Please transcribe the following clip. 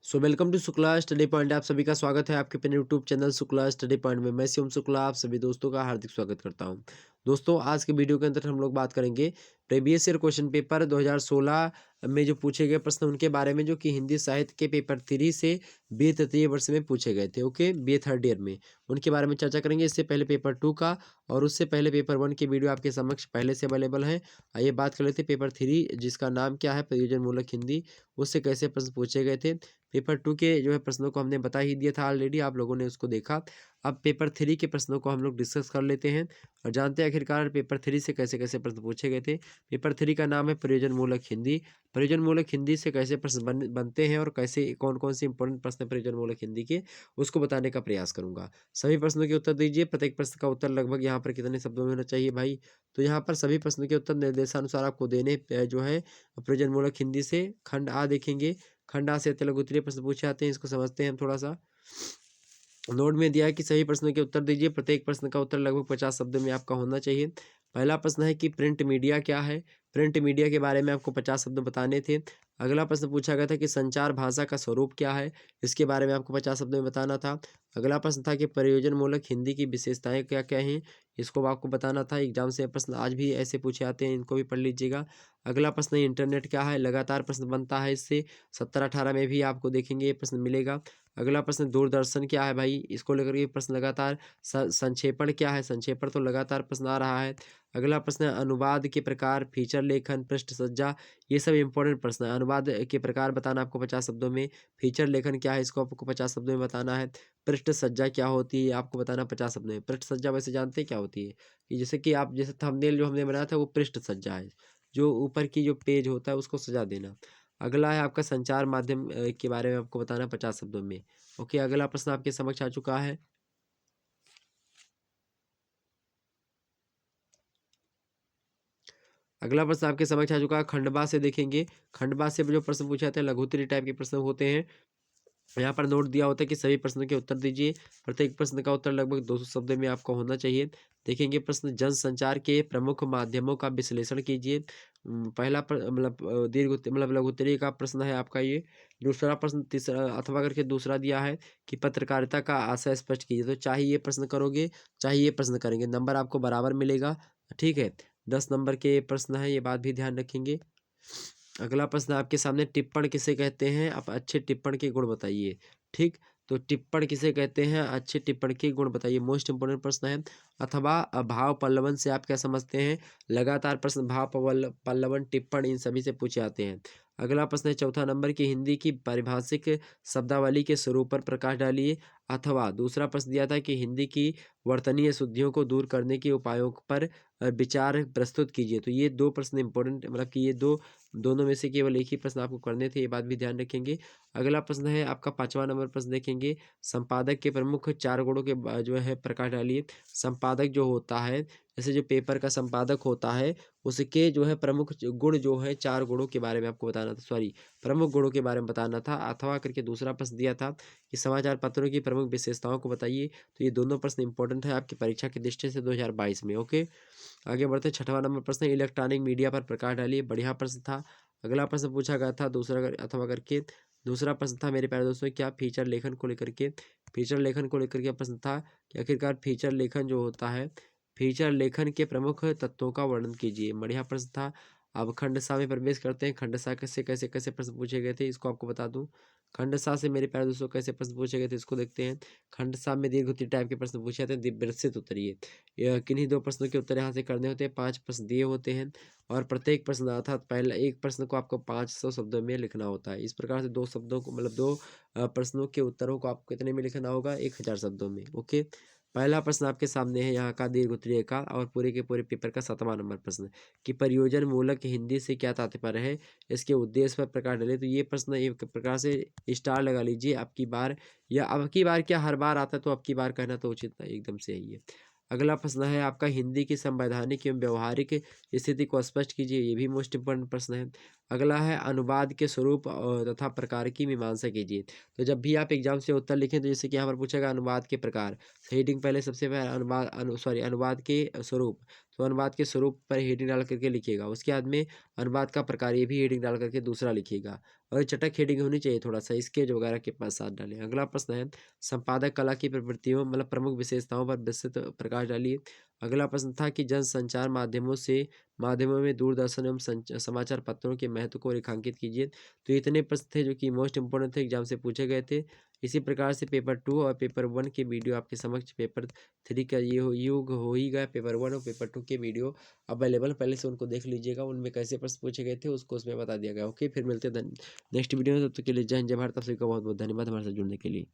Welcome to Shukla study point. आप सभी का स्वागत है आपके अपने YouTube channel Shukla study point में। मैं शिवम शुक्ला आप सभी दोस्तों का हार्दिक स्वागत करता हूं। दोस्तों, आज के वीडियो के अंदर हम लोग बात करेंगे प्रीवियस ईयर क्वेश्चन पेपर 2016 में जो पूछे गए प्रश्न उनके बारे में, जो कि हिंदी साहित्य के पेपर 3 से बी तृतीय वर्ष में पूछे गए थे। ओके, बी थर्ड ईयर में उनके बारे में चर्चा करेंगे। इससे पहले पेपर 2 का और उससे पहले पेपर 1 की वीडियो आपके समक्ष पहले से अवेलेबल है। आइए बात कर लेते हैं पेपर 3, जिसका नाम क्या है, प्रयोजन मूलक हिंदी, उससे कैसे प्रश्न पूछे गए थे। पेपर 2 के जो है प्रश्नों को हमने बता ही दिया था ऑलरेडी, आप लोगों ने उसको देखा। अब पेपर 3 के प्रश्नों को हम लोग डिस्कस कर लेते हैं और जानते हैं आखिरकार पेपर 3 से कैसे कैसे प्रश्न पूछे गए थे। पेपर 3 का नाम है प्रयोजन मूलक हिंदी। प्रयोजन मूलक हिंदी से कैसे प्रश्न बनते हैं और कैसे कौन कौन से इंपॉर्टेंट प्रश्न प्रयोजन मूलक हिंदी के, उसको बताने का प्रयास करूंगा। सभी प्रश्नों के उत्तर दीजिए। प्रत्येक प्रश्न का उत्तर लगभग यहाँ पर कितने शब्दों में होना चाहिए भाई, तो यहाँ पर सभी प्रश्नों के उत्तर निर्देशानुसार आपको देने जो है प्रयोजन मूलक हिंदी से। खंड आ देखेंगे, खंड आ से लघु उत्तरीय प्रश्न पूछे आते हैं, इसको समझते हैं हम थोड़ा सा। नोट में दिया है कि सभी प्रश्नों के उत्तर दीजिए। प्रत्येक प्रश्न का उत्तर लगभग 50 शब्दों में आपका होना चाहिए। पहला प्रश्न है कि प्रिंट मीडिया क्या है। प्रिंट मीडिया के बारे में आपको 50 शब्द बताने थे। अगला प्रश्न पूछा गया था कि संचार भाषा का स्वरूप क्या है, इसके बारे में आपको 50 शब्दों में बताना था। अगला प्रश्न था कि प्रयोजन मूलक हिंदी की विशेषताएं क्या क्या हैं, इसको आपको बताना था। एग्जाम से प्रश्न आज भी ऐसे पूछे आते हैं, इनको भी पढ़ लीजिएगा। अगला प्रश्न इंटरनेट क्या है, लगातार प्रश्न बनता है इससे। 17-18 में भी आपको देखेंगे ये प्रश्न मिलेगा। अगला प्रश्न दूरदर्शन क्या है भाई, इसको लेकर के प्रश्न लगातार। संक्षेपण क्या है, संक्षेपण तो लगातार प्रश्न आ रहा है। अगला प्रश्न है अनुवाद के प्रकार, फीचर लेखन, पृष्ठ सज्जा, ये सब इंपॉर्टेंट प्रश्न है। अनुवाद के प्रकार बताना आपको 50 शब्दों में। फीचर लेखन क्या है, इसको आपको 50 शब्दों में बताना है। पृष्ठ सज्जा क्या होती है, आपको बताना 50 शब्दों में। पृष्ठ सज्जा वैसे जानते हैं क्या होती है, कि जैसे कि आप जैसे थंबनेल जो हमने बनाया था वो पृष्ठ सज्जा है, जो ऊपर की जो पेज होता है उसको सजा देना। अगला है आपका संचार माध्यम के बारे में आपको बताना 50 शब्दों में। ओके, अगला प्रश्न आपके समक्ष आ चुका है। अगला प्रश्न आपके समक्ष आ चुका है, खंडवा से देखेंगे। खंडवा से जो प्रश्न पूछे जाते हैं लघु उत्तरीय टाइप के प्रश्न होते हैं। यहाँ पर नोट दिया होता है कि सभी प्रश्नों के उत्तर दीजिए। प्रत्येक प्रश्न का उत्तर लगभग 200 शब्द में आपका होना चाहिए। देखेंगे प्रश्न, जनसंचार के प्रमुख माध्यमों का विश्लेषण कीजिए। पहला दीर्घ मतलब लघु उत्तरीय का प्रश्न है आपका ये। दूसरा प्रश्न तीसरा अथवा करके दूसरा दिया है कि पत्रकारिता का आशय स्पष्ट कीजिए। तो चाहे ये प्रश्न करोगे चाहे ये प्रश्न करेंगे, नंबर आपको बराबर मिलेगा। ठीक है, 10 नंबर के प्रश्न है, ये बात भी ध्यान रखेंगे। अगला प्रश्न आपके सामने, टिप्पण किसे कहते हैं, आप अच्छे टिप्पण के गुण बताइए। ठीक, तो टिप्पण किसे कहते हैं, अच्छे टिप्पण के गुण बताइए, मोस्ट इंपोर्टेंट प्रश्न है। अथवा भाव पल्लवन से आप क्या समझते हैं, लगातार प्रश्न भाव पल्लवन टिप्पण इन सभी से पूछे आते हैं। अगला प्रश्न है चौथा नंबर की, हिंदी की पारिभाषिक शब्दावली के स्वरूप पर प्रकाश डालिए। अथवा दूसरा प्रश्न दिया था कि हिंदी की वर्तनीय शुद्धियों को दूर करने के उपायों पर विचार प्रस्तुत कीजिए। तो ये दो प्रश्न इंपॉर्टेंट, मतलब कि ये दोनों में से केवल एक ही प्रश्न आपको करने थे, ये बात भी ध्यान रखेंगे। अगला प्रश्न है आपका 5वां नंबर प्रश्न देखेंगे, संपादक के प्रमुख 4 गुणों के जो है प्रकाश डालिए। संपादक जो होता है, जैसे जो पेपर का संपादक होता है, उसके जो है प्रमुख गुण जो है 4 गुणों के बारे में आपको बताना था, सॉरी प्रमुख गुणों के बारे में बताना था। अथवा करके दूसरा प्रश्न दिया था कि समाचार पत्रों की प्रमुख विशेषताओं को बताइए। तो ये दोनों प्रश्न इंपॉर्टेंट है आपकी परीक्षा की दृष्टि से 2022 में। ओके, आगे बढ़ते 6वां नंबर प्रश्न, इलेक्ट्रॉनिक मीडिया पर प्रकाश डालिए। बढ़िया प्रश्न था। अगला प्रश्न पूछा गया था दूसरा अथवा करके दूसरा प्रश्न था मेरे प्यारे दोस्तों, क्या फीचर लेखन को लेकर के, फीचर लेखन को लेकर के प्रश्न था कि आखिरकार फीचर लेखन जो होता है, फीचर लेखन के प्रमुख तत्वों का वर्णन कीजिए। बढ़िया प्रश्न था। अब खंड सा में प्रवेश करते हैं। खंड सा से कैसे कैसे प्रश्न पूछे गए थे, इसको आपको बता दूं। खंड सा से मेरे प्यारे दोस्तों कैसे प्रश्न पूछे गए थे, इसको देखते हैं। खंड सा में दीर्घ उत्तरीय टाइप के प्रश्न पूछे जाते हैं, विस्तृत उत्तरीय। किन्हीं 2 प्रश्नों के उत्तर यहाँ से करने होते हैं। 5 प्रश्न दिए होते हैं और प्रत्येक प्रश्न अर्थात पहला एक प्रश्न को आपको 500 शब्दों में लिखना होता है। इस प्रकार से 2 शब्दों को मतलब 2 प्रश्नों के उत्तरों को आपको कितने में लिखना होगा, 1000 शब्दों में। ओके, पहला प्रश्न आपके सामने है यहाँ का दीर्घ उत्तरीय का और पूरे के पूरे पेपर का 7वां नंबर प्रश्न कि प्रयोजन मूलक हिंदी से क्या तात्पर्य है, इसके उद्देश्य पर प्रकाश डाले। तो ये प्रश्न एक प्रकार से स्टार लगा लीजिए। अब की बार, या अब की बार क्या हर बार आता है, तो अब की बार कहना तो उचित नहीं, एकदम सही है। अगला प्रश्न है आपका, हिंदी की संवैधानिक एवं व्यवहारिक स्थिति को स्पष्ट कीजिए। ये भी मोस्ट इंपोर्टेंट प्रश्न है। अगला है अनुवाद के स्वरूप तथा प्रकार की मीमांसा कीजिए। तो जब भी आप एग्जाम से उत्तर लिखें तो जैसे कि यहाँ पर पूछेगा अनुवाद के प्रकार, हेडिंग पहले सबसे पहले अनुवाद के स्वरूप, तो अनुवाद के स्वरूप पर हेडिंग डाल करके लिखिएगा। उसके बाद में अनुवाद का प्रकार, ये भी हेडिंग डाल करके दूसरा लिखिएगा। और चटक हेडिंग होनी चाहिए, थोड़ा सा स्केच वगैरह के पास साथ डालें। अगला प्रश्न है संपादक कला की प्रवृत्तियों मतलब प्रमुख विशेषताओं पर विस्तृत प्रकाश डालिए। अगला प्रश्न था कि जनसंचार माध्यमों में दूरदर्शन एवं समाचार पत्रों के महत्व को रेखांकित कीजिए। तो इतने प्रश्न थे जो कि मोस्ट इंपोर्टेंट थे, एग्जाम से पूछे गए थे। इसी प्रकार से पेपर 2 और पेपर 1 के वीडियो आपके समक्ष, पेपर 3 का ये युग हो ही गया। पेपर 1 और पेपर 2 के वीडियो अवेलेबल, पहले से उनको देख लीजिएगा, उनमें कैसे प्रश्न पूछे गए थे उसको उसमें बता दिया गया। ओके, फिर मिलते हैं नेक्स्ट वीडियो में, तब तक के लिए जय हिंद जय भारत। आप सभी का बहुत बहुत धन्यवाद हमारे साथ जुड़ने के लिए।